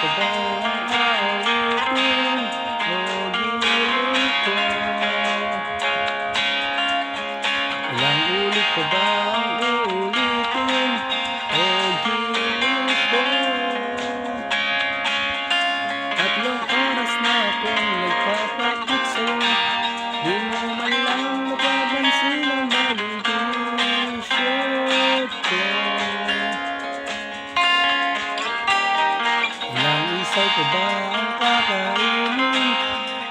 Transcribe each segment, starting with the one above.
ko ba ang aawitin o giliw ko? Ilang ulit ko ba ang uulitin o giliw ko? Tatlong oras na akong nagpapakit sa'yo, di mo man lang napapansin ang bagong t-shirt ko. Ilang isaw ko ba ang kakainin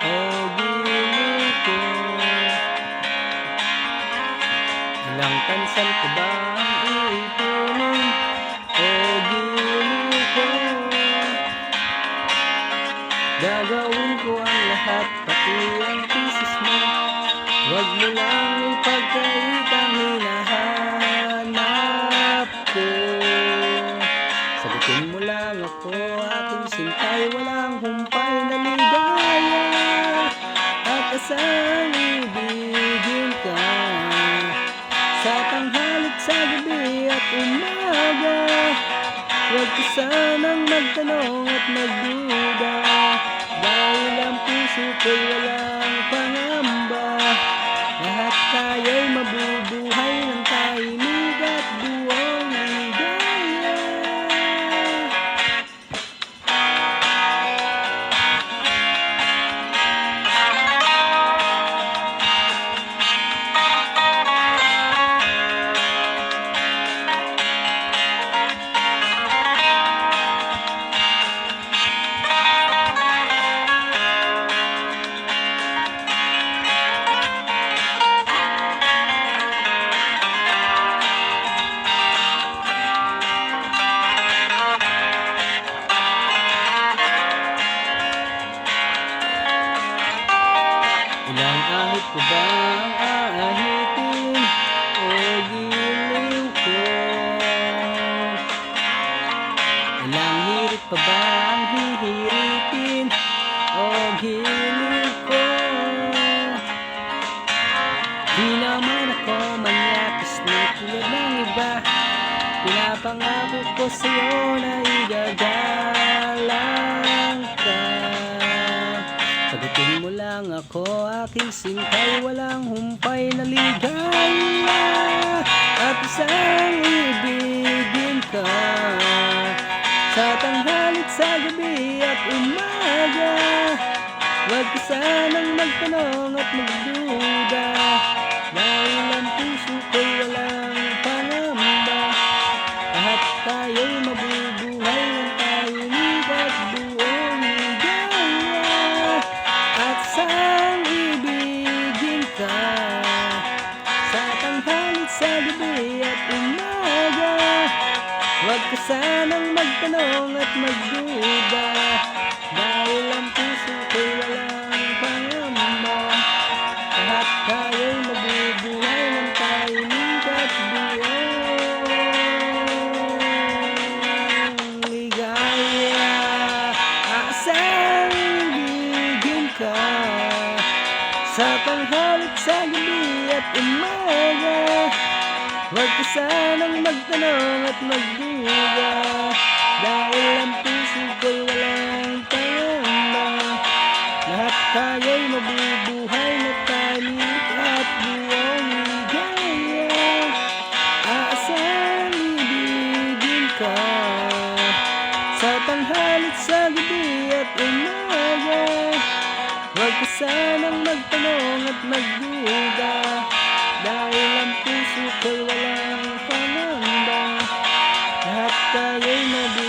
o giliw ko? Ilang tansan ko ba ang iipunin o giliw ko? Gagawin ko ang lahat, pati ang thesis mo. Huwag mo lang ipagkait ang hinahanap ko. Sagutin mo lang ako, aking sintay, walang humpay na ligaya. At asang ibigin ka sa tanghalit, sa gabi at umaga. Huwag ka sanang magtanong at magduda, dahil ang puso ko'y walang pangamba. Lahat tayo'y mabubuhay ng tahimik at buong ligaya. Ilang ahit ko ba ang aahitin o giliw ko? Ilang hirit pa ba ang hihiritin o giliw ko? Di naman ako manyakis na tulad ng iba, pinapangako ko sa'yo na igagalang ka. Sagutin mo lang ako, aking sintay, walang humpay na ligaya. At isang ibigin ka sa tanghalit, sa gabi at umaga. Huwag ka sanang magtanong at magduda, dahil ang puso ko'y walang pangamba. Lahat tayo'y mabubuhay ng tahimik at buong ligaya. At sang ibigin ka sa tanghalit, sa gabi at umaga. Huwag ka sanang magtanong at magduda, dahil ang puso ko'y walang pangamba. Lahat tayo'y mabubuhay ng tahimik at buong ligaya. Asang ibigin ka sa tanghalit, sa gabi at umaga. Huwag ka sanang magtanong at magduda, dahil ang puso ko'y walang pangamba. Lahat tayo'y mabubuhay na tahimik at buong ligaya. Asang ibigin ka sa tanghalit, sa gabi at umaga. Huwag ka sanang magtanong at magduda, dahil ang puso ko'y walang pangamba. Lahat tayo'y mabubuhay